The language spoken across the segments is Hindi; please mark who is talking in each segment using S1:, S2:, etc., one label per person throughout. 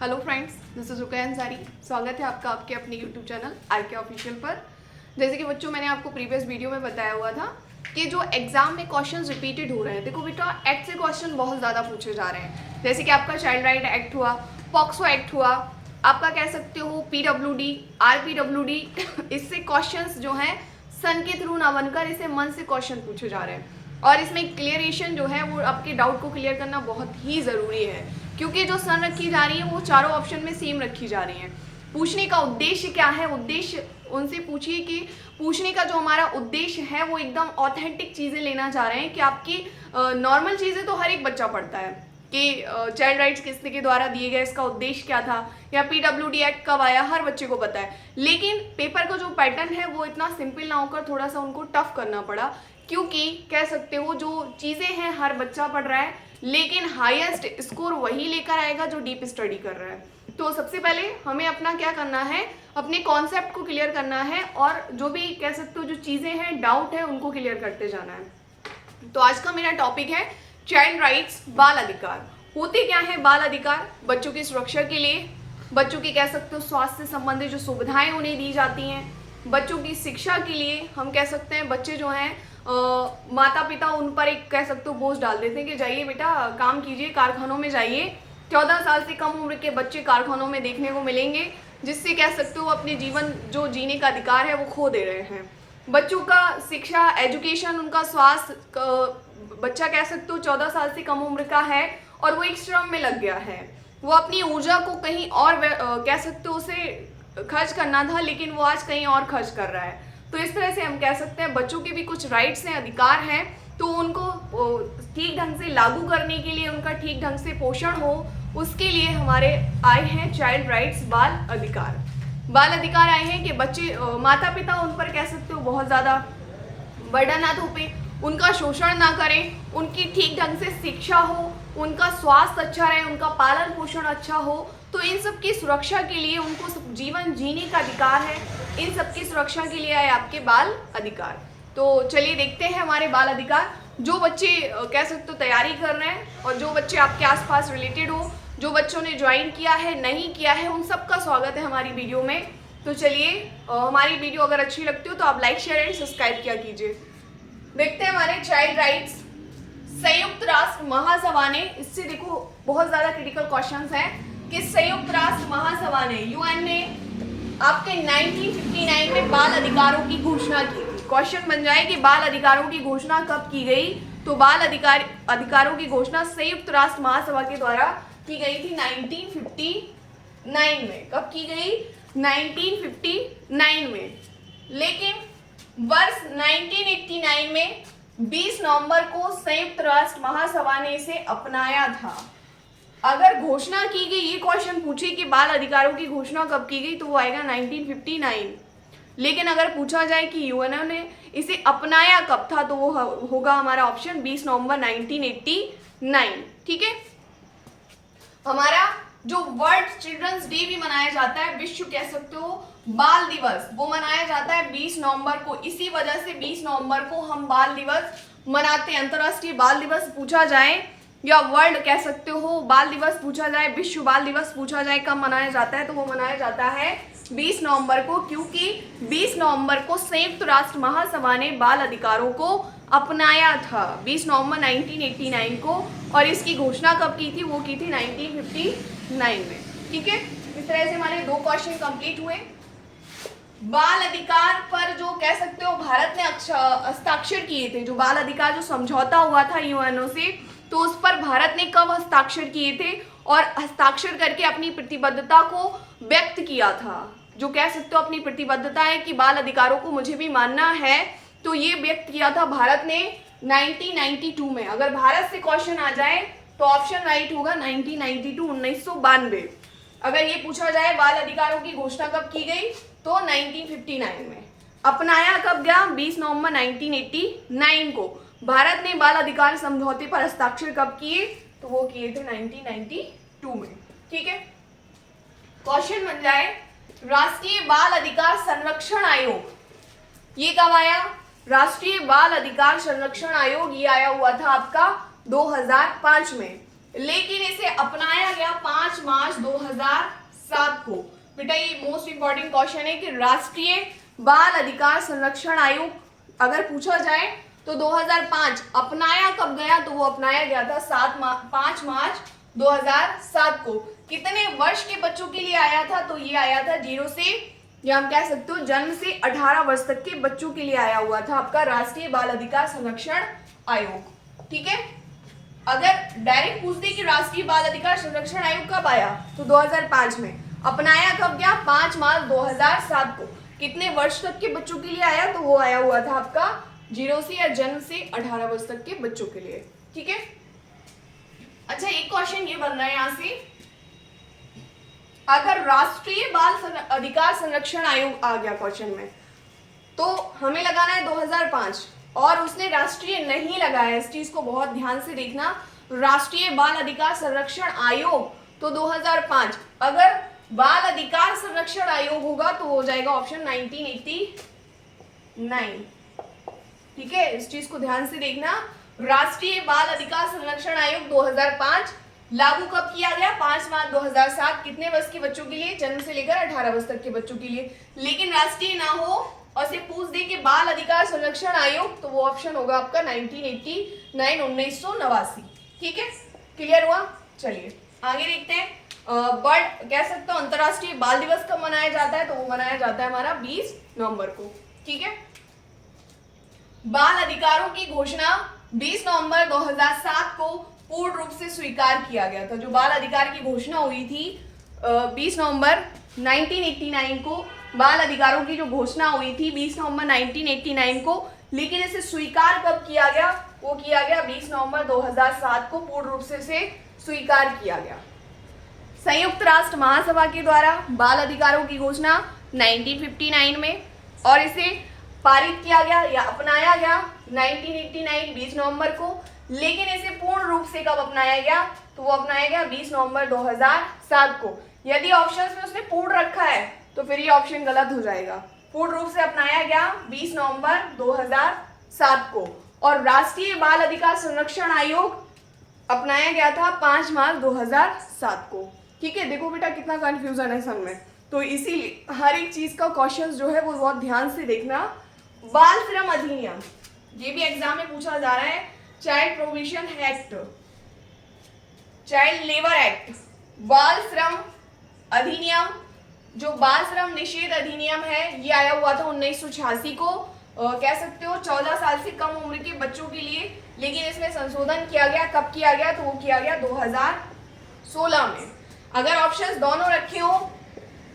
S1: Hello friends, this is Rukaiya Ansari. स्वागत है आपका आपके अपने यूट्यूब चैनल आईके ऑफिशियल पर। जैसे कि बच्चों, मैंने आपको प्रीवियस वीडियो में बताया हुआ था कि जो एग्जाम में क्वेश्चंस रिपीटेड हो रहे हैं, देखो बेटा, एक्ट से क्वेश्चन बहुत ज़्यादा पूछे जा रहे हैं। जैसे कि आपका चाइल्ड राइट एक्ट हुआ, पॉक्सो एक्ट हुआ, आपका कह सकते हो PWD, RPWD इससे क्वेश्चंस जो हैं सन के थ्रू ना बनकर इसे मन से क्वेश्चन पूछे जा रहे हैं। और इसमें क्लियरेशन जो है वो आपके डाउट को क्लियर करना बहुत ही ज़रूरी है, क्योंकि जो सन रखी जा रही है वो चारों ऑप्शन में सेम रखी जा रही हैं। पूछने का उद्देश्य क्या है? उद्देश्य उनसे पूछिए कि पूछने का जो हमारा उद्देश्य है वो एकदम ऑथेंटिक चीज़ें लेना चाह रहे हैं कि आपकी नॉर्मल चीज़ें तो हर एक बच्चा पढ़ता है कि चाइल्ड राइट्स किसके द्वारा दिए गए, इसका उद्देश्य क्या था, या PWD एक्ट कब आया, हर बच्चे को पता है। लेकिन पेपर का जो पैटर्न है वो इतना सिंपल ना होकर थोड़ा सा उनको टफ करना पड़ा, क्योंकि कह सकते हो जो चीज़ें हैं हर बच्चा पढ़ रहा है, लेकिन हाईएस्ट स्कोर वही लेकर आएगा जो डीप स्टडी कर रहा है। तो सबसे पहले हमें अपना क्या करना है, अपने कॉन्सेप्ट को क्लियर करना है, और जो भी कह सकते हो जो चीज़ें हैं, डाउट है, उनको क्लियर करते जाना है। तो आज का मेरा टॉपिक है चाइल्ड राइट्स, बाल अधिकार। होते क्या है बाल अधिकार? बच्चों की सुरक्षा के लिए, बच्चों की कह सकते हो स्वास्थ्य से संबंधित जो सुविधाएं उन्हें दी जाती हैं, बच्चों की शिक्षा के लिए। हम कह सकते हैं बच्चे जो हैं माता पिता उन पर एक कह सकते हो बोझ डाल देते हैं कि जाइए बेटा काम कीजिए, कारखानों में जाइए। 14 साल से कम उम्र के बच्चे कारखानों में देखने को मिलेंगे, जिससे कह सकते हो अपने जीवन जो जीने का अधिकार है वो खो दे रहे हैं। बच्चों का शिक्षा, एजुकेशन, उनका स्वास्थ्य, बच्चा कह सकते हो 14 साल से कम उम्र का है और वो एक श्रम में लग गया है। वो अपनी ऊर्जा को कहीं और कह सकते हो उसे खर्च करना था, लेकिन वो आज कहीं और खर्च कर रहा है। तो इस तरह से हम कह सकते हैं बच्चों के भी कुछ राइट्स हैं, अधिकार हैं, तो उनको ठीक ढंग से लागू करने के लिए, उनका ठीक ढंग से पोषण हो, उसके लिए हमारे आए हैं चाइल्ड राइट्स, बाल अधिकार। बाल अधिकार आए हैं कि बच्चे माता पिता उन पर कह सकते हो बहुत ज़्यादा बर्डन ना थोपे, उनका शोषण ना करें, उनकी ठीक ढंग से शिक्षा हो, उनका स्वास्थ्य अच्छा रहे, उनका पालन पोषण अच्छा हो। तो इन सब की सुरक्षा के लिए, उनको जीवन जीने का अधिकार है, इन सब की सुरक्षा के लिए आए आपके बाल अधिकार। तो चलिए देखते हैं हमारे बाल अधिकार। जो बच्चे कह सकते हो तैयारी कर रहे हैं, और जो बच्चे आपके आसपास रिलेटेड हो, जो बच्चों ने ज्वाइन किया है, नहीं किया है, उन सबका स्वागत है हमारी वीडियो में। तो चलिए, हमारी वीडियो अगर अच्छी लगती हो तो आप लाइक, शेयर एंड सब्सक्राइब किया कीजिए। देखते हैं हमारे चाइल्ड राइट्स। संयुक्त राष्ट्र महासभा ने, इससे देखो बहुत ज़्यादा क्रिटिकल क्वेश्चंस हैं कि संयुक्त राष्ट्र महासभा ने, UN ने आपके 1959 में बाल अधिकारों की घोषणा की थी। क्वेश्चन बन जाए कि बाल अधिकारों की घोषणा कब की गई, तो बाल अधिकारों की घोषणा संयुक्त राष्ट्र महासभा के द्वारा की गई थी 1959 में। कब की गई? 1959 में। लेकिन वर्ष 1989 में 20 नवंबर को संयुक्त राष्ट्र महासभा ने इसे अपनाया था। अगर घोषणा की गई, ये क्वेश्चन पूछे कि बाल अधिकारों की घोषणा कब की गई, तो वो आएगा 1959। लेकिन अगर पूछा जाए कि UN ने इसे अपनाया कब था, तो वो होगा हमारा ऑप्शन 20 नवंबर 1989। ठीक है। हमारा जो वर्ल्ड चिल्ड्रंस डे भी मनाया जाता है, विश्व कह सकते हो बाल दिवस, वो मनाया जाता है 20 नवंबर को। इसी वजह से 20 नवंबर को हम बाल दिवस मनाते हैं। अंतर्राष्ट्रीय बाल दिवस पूछा जाए, या वर्ल्ड कह सकते हो बाल दिवस पूछा जाए, विश्व बाल दिवस पूछा जाए, कब मनाया जाता है, तो वो मनाया जाता है 20 नवंबर को, क्योंकि 20 नवंबर को संयुक्त राष्ट्र महासभा ने बाल अधिकारों को अपनाया था, 20 नवंबर 1989 को। और इसकी घोषणा कब की थी? वो की थी 1959 में। ठीक है। इस तरह से हमारे 2 क्वेश्चन कंप्लीट हुए। बाल अधिकार पर जो कह सकते हो भारत ने हस्ताक्षर किए थे, जो बाल अधिकार जो समझौता हुआ था UN से, तो उस पर भारत ने कब हस्ताक्षर किए थे, और हस्ताक्षर करके अपनी प्रतिबद्धता को व्यक्त किया था। जो कह सकते हो अपनी प्रतिबद्धता है कि बाल अधिकारों को मुझे भी मानना है, तो ये व्यक्त किया था भारत ने 1992 में। अगर भारत से क्वेश्चन आ जाए तो ऑप्शन राइट होगा 1992, 1992। अगर ये पूछा जाए बाल अधिकारों की घोषणा कब की गई, तो 1959 में। अपनाया कब गया? 20 नवंबर 1989 को। भारत ने बाल अधिकार समझौते पर हस्ताक्षर कब किए, तो वो किए थे 1992 में। ठीक है। क्वेश्चन बन जाए राष्ट्रीय बाल अधिकार संरक्षण आयोग, ये कब आया? राष्ट्रीय बाल अधिकार संरक्षण आयोग ये आया हुआ था आपका 2005 में। लेकिन इसे अपनाया गया 5 मार्च 2007 को। बेटा ये मोस्ट इंपॉर्टेंट क्वेश्चन है कि राष्ट्रीय बाल अधिकार संरक्षण आयोग अगर पूछा जाए तो 2005 अपनाया कब गया, तो वो अपनाया गया था 5 मार्च 2007 को। कितने वर्ष के बच्चों के लिए आया था, तो ये आया था 0 से, या हम कह सकते हो जन्म से 18 वर्ष तक के बच्चों के लिए आया हुआ था आपका राष्ट्रीय बाल अधिकार संरक्षण आयोग। ठीक है, अगर डायरेक्ट पूछ दे कि राष्ट्रीय बाल अधिकार संरक्षण आयोग कब आया, तो 2005 में। अपनाया कब गया, 5 मार्च 2007 को। कितने वर्ष तक के बच्चों के लिए आया, तो वो आया हुआ था आपका 0 से या जन्म से 18 वर्ष तक के बच्चों के लिए। ठीक है, अच्छा एक क्वेश्चन ये बन रहा है यहां से, अगर राष्ट्रीय बाल अधिकार संरक्षण आयोग आ गया क्वेश्चन में, तो हमें लगाना है 2005 और उसने राष्ट्रीय नहीं लगाया। इस चीज को बहुत ध्यान से देखना, राष्ट्रीय बाल अधिकार संरक्षण आयोग तो 2005, अगर बाल अधिकार संरक्षण आयोग होगा तो हो जाएगा ऑप्शन 1989। ठीक है, इस चीज को ध्यान से देखना, राष्ट्रीय बाल अधिकार संरक्षण आयोग 2005 लागू कब किया गया, 5 मार्च 2007। कितने वर्ष के बच्चों के लिए, जन्म से लेकर 18 वर्ष तक के बच्चों के लिए। लेकिन राष्ट्रीय ना हो और से पूछ दे कि बाल अधिकार संरक्षण आयोग, तो वो ऑप्शन होगा आपका 1989, 1989। ठीक है, क्लियर हुआ। चलिए आगे देखते हैं। बर्ड कह सकते हो अंतरराष्ट्रीय बाल दिवस कब मनाया जाता है, तो वो मनाया जाता है हमारा 20 नवंबर को। ठीक है, बाल अधिकारों की घोषणा 20 नवंबर 2007 को पूर्ण रूप से स्वीकार किया गया था। जो बाल अधिकार की घोषणा हुई थी 20 नवंबर 1989 को, बाल अधिकारों की जो घोषणा हुई थी 20 नवंबर 1989 को, लेकिन इसे स्वीकार कब किया गया, वो किया गया 20 नवंबर 2007 को पूर्ण रूप से स्वीकार किया गया। संयुक्त राष्ट्र महासभा के द्वारा बाल अधिकारों की घोषणा 1959 में, और इसे पारित किया गया या अपनाया गया 1989 20 नवंबर को। लेकिन इसे पूर्ण रूप से कब अपनाया गया, तो वो अपनाया गया 20 नवंबर 2007 को। यदि ऑप्शंस में उसने पूर्ण रखा है तो फिर ये ऑप्शन गलत हो जाएगा। पूर्ण रूप से अपनाया गया 20 नवंबर 2007 को, और राष्ट्रीय बाल अधिकार संरक्षण आयोग अपनाया गया था 5 मार्च 2007 को। ठीक है, देखो बेटा कितना कंफ्यूजन है सब में, तो इसीलिए हर एक चीज का क्वेश्चन जो है वो बहुत ध्यान से देखना। बाल श्रम अधिनियम, ये भी एग्जाम में पूछा जा रहा है। Child provision act, child labour act, बाल श्रम अधिनियम, जो बाल श्रम निषेध अधिनियम है, ये आया हुआ था 1986 को। कह सकते हो 14 साल से कम उम्र के बच्चों के लिए, लेकिन इसमें संशोधन किया गया। कब किया गया, तो वो किया गया 2016 में। अगर ऑप्शंस दोनों रखे हो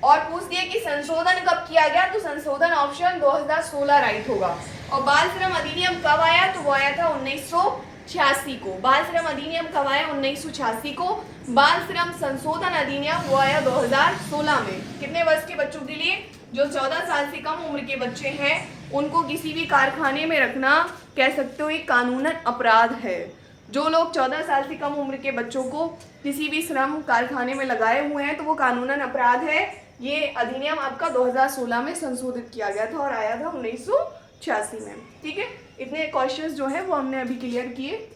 S1: और पूछ दिए कि संशोधन कब किया गया, तो संशोधन ऑप्शन 2016 राइट होगा। और बाल श्रम अधिनियम कब आया, तो वो आया था 1986 को। बाल श्रम अधिनियम कब आया, 1986 को। बाल श्रम संशोधन अधिनियम वो आया 2016 में। कितने वर्ष के बच्चों के लिए, जो 14 साल से कम उम्र के बच्चे हैं, उनको किसी भी कारखाने में रखना कह सकते हो एक कानूनन अपराध है। जो लोग 14 साल से कम उम्र के बच्चों को किसी भी श्रम कारखाने में लगाए हुए हैं, तो वो कानूनन अपराध है। ये अधिनियम आपका 2016 में संशोधित किया गया था और आया था 1986 में। ठीक है, इतने क्वेश्चंस जो है वो हमने अभी क्लियर किए।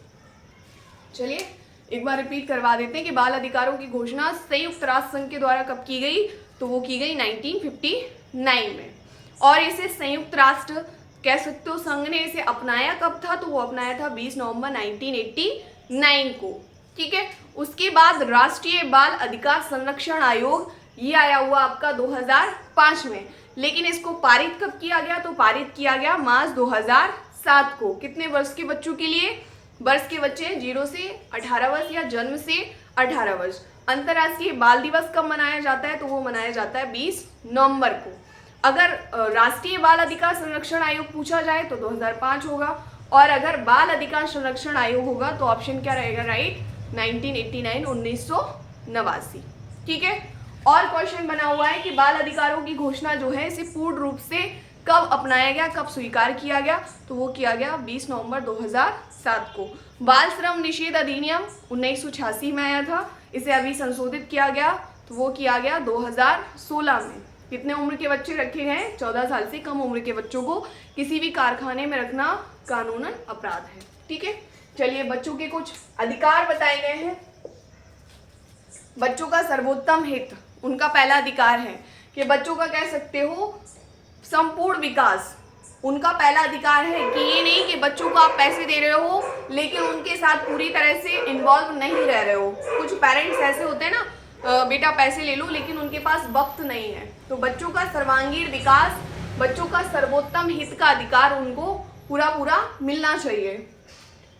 S1: चलिए एक बार रिपीट करवा देते हैं कि बाल अधिकारों की घोषणा संयुक्त राष्ट्र संघ के द्वारा कब की गई, तो वो की गई 1959 में। और इसे संयुक्त राष्ट्र कह सकते हो संघ ने इसे अपनाया कब था, तो वो अपनाया था 20 नवंबर 1989 को। ठीक है, उसके बाद राष्ट्रीय बाल अधिकार संरक्षण आयोग ये आया हुआ आपका 2005 में, लेकिन इसको पारित कब किया गया, तो पारित किया गया मार्च 2007 को। कितने वर्ष के बच्चों के लिए, वर्ष के बच्चे 0 से 18 वर्ष या जन्म से 18 वर्ष। अंतर्राष्ट्रीय बाल दिवस कब मनाया जाता है, तो वो मनाया जाता है 20 नवंबर को। अगर राष्ट्रीय बाल अधिकार संरक्षण आयोग पूछा जाए तो 2005 होगा, और अगर बाल अधिकार संरक्षण आयोग होगा तो ऑप्शन क्या रहेगा राइट, 1989, 1989। ठीक है, और क्वेश्चन बना हुआ है कि बाल अधिकारों की घोषणा जो है इसे पूर्ण रूप से कब अपनाया गया, कब स्वीकार किया गया, तो वो किया गया 20 नवंबर 2007 को। बाल श्रम निषेध अधिनियम 1986 में आया था, इसे अभी संशोधित किया गया, तो वो किया गया 2016 में। कितने उम्र के बच्चे रखे गए, 14 साल से कम उम्र के बच्चों को किसी भी कारखाने में रखना कानूनन अपराध है। ठीक है, चलिए बच्चों के कुछ अधिकार बताए गए हैं। बच्चों का सर्वोत्तम हित उनका पहला अधिकार है कि बच्चों का कह सकते हो संपूर्ण विकास उनका पहला अधिकार है कि ये नहीं कि बच्चों को आप पैसे दे रहे हो लेकिन उनके साथ पूरी तरह से इन्वॉल्व नहीं रह रहे हो। कुछ पेरेंट्स ऐसे होते हैं ना, बेटा पैसे ले लो लेकिन उनके पास वक्त नहीं है। तो बच्चों का सर्वांगीण विकास, बच्चों का सर्वोत्तम हित का अधिकार उनको पूरा पूरा मिलना चाहिए।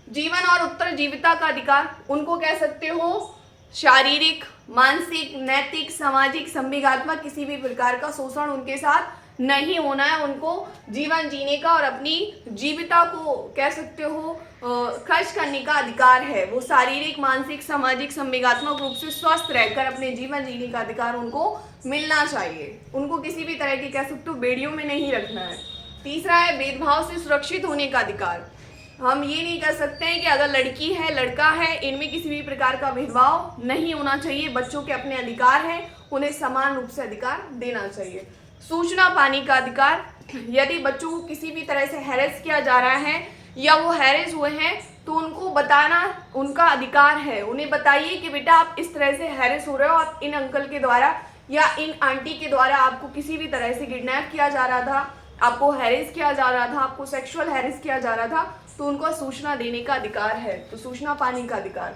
S1: जीवन और उत्तरजीविता का अधिकार उनको कह सकते हो शारीरिक, मानसिक, नैतिक, सामाजिक, संवेगात्मक किसी भी प्रकार का शोषण उनके साथ नहीं होना है। उनको जीवन जीने का और अपनी जीविता को कह सकते हो खर्च करने का अधिकार है। वो शारीरिक, मानसिक, सामाजिक, संवेगात्मक रूप से स्वस्थ रहकर अपने जीवन जीने का अधिकार उनको मिलना चाहिए। उनको किसी भी तरह की कह सकते हो बेड़ियों में नहीं रखना है। तीसरा है भेदभाव से सुरक्षित होने का अधिकार। हम ये नहीं कह सकते हैं कि अगर लड़की है लड़का है इनमें किसी भी प्रकार का भेदभाव नहीं होना चाहिए। बच्चों के अपने अधिकार हैं, उन्हें समान रूप से अधिकार देना चाहिए। सूचना पाने का अधिकार, यदि बच्चों को किसी भी तरह से हैरेस किया जा रहा है या वो हैरेस हुए हैं तो उनको बताना उनका अधिकार है। उन्हें बताइए कि बेटा आप इस तरह से हैरेस हो रहे हो, आप इन अंकल के द्वारा या इन आंटी के द्वारा आपको किसी भी तरह से किडनैप किया जा रहा था, आपको हैरेस किया जा रहा था, आपको सेक्सुअल हैरेस किया जा रहा था, तो उनको सूचना देने का अधिकार है। तो सूचना पाने का अधिकार।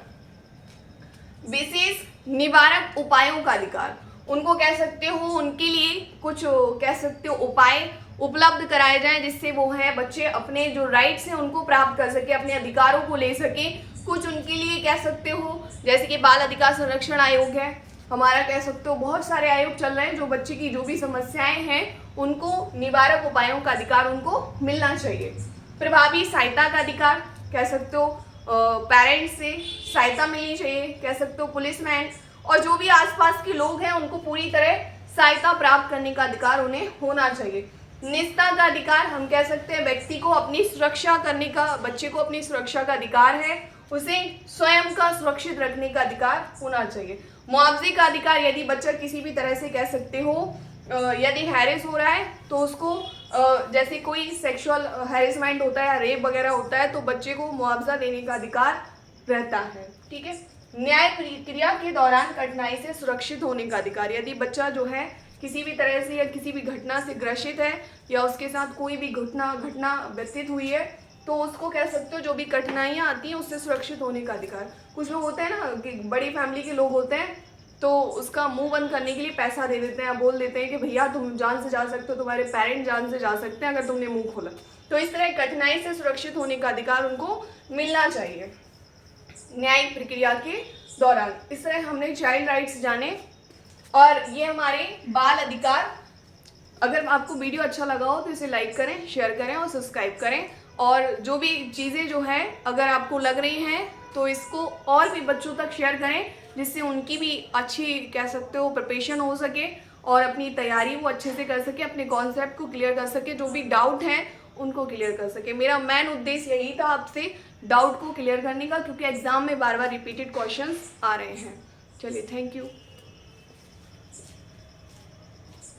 S1: विशेष निवारक उपायों का अधिकार, उनको कह सकते हो उनके लिए कुछ कह सकते हो उपाय उपलब्ध कराए जाएं जिससे वो है बच्चे अपने जो राइट्स हैं उनको प्राप्त कर सके, अपने अधिकारों को ले सके। कुछ उनके लिए कह सकते हो जैसे कि बाल अधिकार संरक्षण आयोग है हमारा, कह सकते हो बहुत सारे आयोग चल रहे हैं जो बच्चे की जो भी समस्याएं हैं उनको निवारक उपायों का अधिकार उनको मिलना चाहिए। प्रभावी सहायता का अधिकार, कह सकते हो पेरेंट्स से सहायता मिलनी चाहिए, कह सकते हो पुलिसमैन और जो भी आसपास के लोग हैं उनको पूरी तरह सहायता प्राप्त करने का अधिकार उन्हें होना चाहिए। निजता का अधिकार, हम कह सकते हैं व्यक्ति को अपनी सुरक्षा करने का, बच्चे को अपनी सुरक्षा का अधिकार है, उसे स्वयं का सुरक्षित रखने का अधिकार होना चाहिए। मुआवजे का अधिकार, यदि बच्चा किसी भी तरह से कह सकते हो यदि हैरेस हो रहा है तो उसको जैसे कोई सेक्सुअल हैरेसमेंट होता है या रेप वगैरह होता है तो बच्चे को मुआवजा देने का अधिकार रहता है। ठीक है। न्याय प्रक्रिया के दौरान कठिनाई से सुरक्षित होने का अधिकार, यदि बच्चा जो है किसी भी तरह से या किसी भी घटना से ग्रसित है या उसके साथ कोई भी घटना व्यतीत हुई है तो उसको कह सकते हो जो भी कठिनाइयाँ आती हैं उससे सुरक्षित होने का अधिकार। कुछ लोग होते हैं ना कि बड़ी फैमिली के लोग होते हैं तो उसका मुंह बंद करने के लिए पैसा दे देते हैं, बोल देते हैं कि भैया तुम जान से जा सकते हो, तुम्हारे पेरेंट्स जान से जा सकते हैं अगर तुमने मुंह खोला। तो इस तरह कठिनाई से सुरक्षित होने का अधिकार उनको मिलना चाहिए न्यायिक प्रक्रिया के दौरान। इस तरह हमने चाइल्ड राइट्स जाने और ये हमारे बाल अधिकार। अगर आपको वीडियो अच्छा लगा हो तो इसे लाइक करें, शेयर करें और सब्सक्राइब करें। और जो भी चीज़ें जो है अगर आपको लग रही हैं तो इसको और भी बच्चों तक शेयर करें जिससे उनकी भी अच्छी कह सकते हो प्रिपरेशन हो सके और अपनी तैयारी वो अच्छे से कर सके, अपने कॉन्सेप्ट को क्लियर कर सके, जो भी डाउट हैं उनको क्लियर कर सके। मेरा मेन उद्देश्य यही था आपसे डाउट को क्लियर करने का, क्योंकि एग्जाम में बार बार रिपीटेड क्वेश्चंस आ रहे हैं। चलिए, थैंक यू।